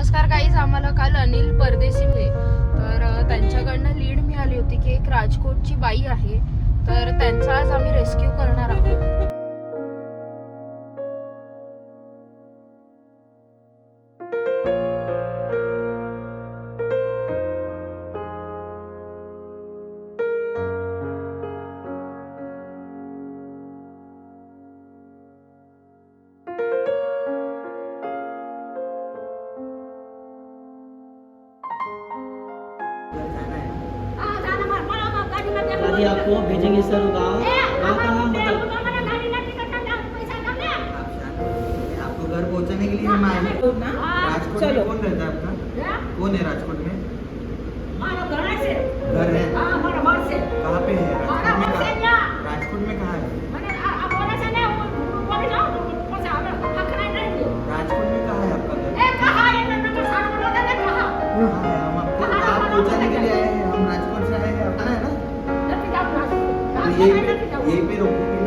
नमस्कार गाईज, आम्हाला काल अनिल परदेशी तर त्यांच्याकडनं लीड मिळाली होती की एक राजकोटची बाई आहे, तर त्यांचा आज आम्ही रेस्क्यू करणार आहोत. दादी आपको भेजेंगे सर गाँव का नाम बताओ. आपको घर पहुंचाने के लिए हम आए हैं. राजकोट में कौन रहता है आपका? कौन है राजकोट में? घर है. कहाँ पे है? राजकोट में कहाँ है? राजकोट में कहाँ है आपका घर? कहाँ है? हम आपको आप पहुंचाने के लिए आए हैं. हम राजकोट से आए हैं. अपना है ना? तो यही पे रोकोगे?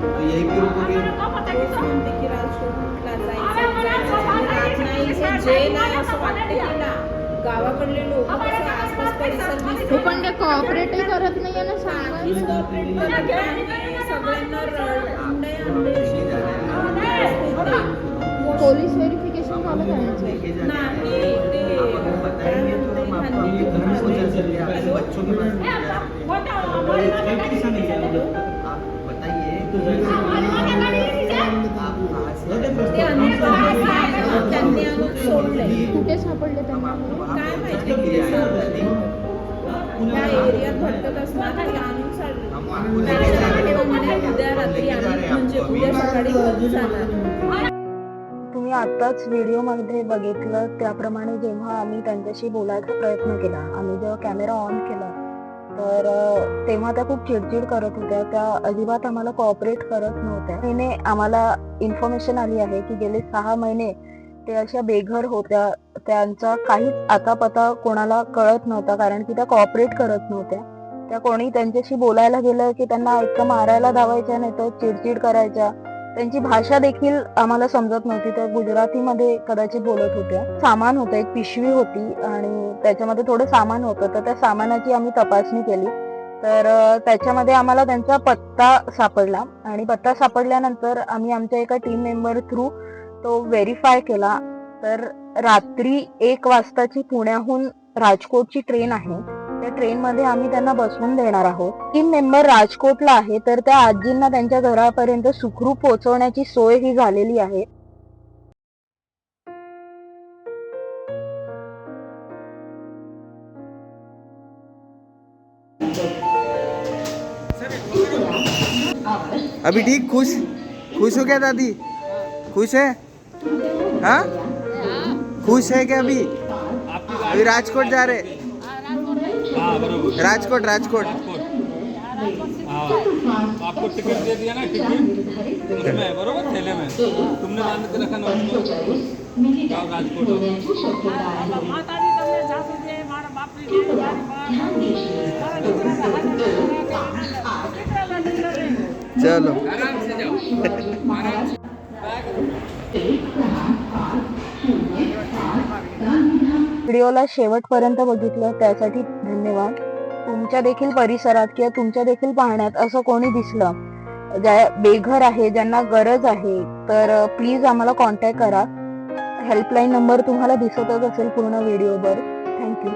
तो यही पे रोकोगे? गावाकडले लोक आसपास परिसर हो, पण ते कोऑपरेटही करत नाहीये ना. सांगा पोलीस व्हेरिफिकेशन झालं त्यांचं. बच्चों के कुठे सापडले त्यांना? काय माहिती या एरियात भटकत असणार आणि आणून उद्या रात्री आम्ही म्हणजे उद्या सकाळी घरी जाणार. तुम्ही आत्ताच व्हिडिओमध्ये बघितलं त्याप्रमाणे जेव्हा आम्ही त्यांच्याशी बोलायचा प्रयत्न केला, आम्ही जेव्हा कॅमेरा ऑन केला तर तेव्हा त्या खूप चिडचिड करत होत्या. त्या अजिबात आम्हाला कोऑपरेट करत नव्हत्या. तिने आम्हाला इन्फॉर्मेशन आली आहे की गेले 6 महिने ते अशा बेघर होत्या. त्यांचा काहीच आतापता कोणाला कळत नव्हता, कारण की त्या कोऑपरेट करत नव्हत्या. त्या कोणी त्यांच्याशी बोलायला गेलं की त्यांना इतकं मारायला धावायच्या, नाही तर चिडचिड करायच्या. त्यांची भाषा देखील आम्हाला समजत नव्हती. त्या गुजरातीमध्ये कदाचित बोलत होत्या. सामान होतं, एक पिशवी होती आणि त्याच्यामध्ये थोडं सामान होतं. तर त्या सामानाची आम्ही तपासणी केली तर त्याच्यामध्ये आम्हाला त्यांचा पत्ता सापडला आणि पत्ता सापडल्यानंतर आम्ही आमच्या एका टीम मेंबर थ्रू तो व्हेरीफाय केला. तर रात्री 1 वाजताची पुण्याहून राजकोटची ट्रेन आहे. त्या ट्रेनमध्ये आम्ही त्यांना बसवून देणार आहोत. टीम मेंबर राजकोटला आहे, तर त्या आजींना त्यांच्या घरापर्यंत सुखरूप पोहोचवण्याची सोय ही झालेली आहे. अभी ठीक? खुश हो क्या दादी? खुश है? हाँ, खुश है क्या? अभी राजकोट जा रहे. राजकोट आपको टिकट दे दिया ना, टिकट में बरोबर थैले में तुमने बांध के रखा ना उसको. राजकोट चलो आराम से जाओ. व्हिडिओला शेवटपर्यंत बघितलं त्यासाठी धन्यवाद. तुमच्या देखील परिसरात किंवा तुमच्या देखील पाहण्यात असं कोणी दिसलं ज्या बेघर आहे, ज्यांना गरज आहे, तर प्लीज आम्हाला कॉन्टॅक्ट करा. हेल्पलाईन नंबर तुम्हाला दिसतच असेल पूर्ण व्हिडिओवर. थँक्यू.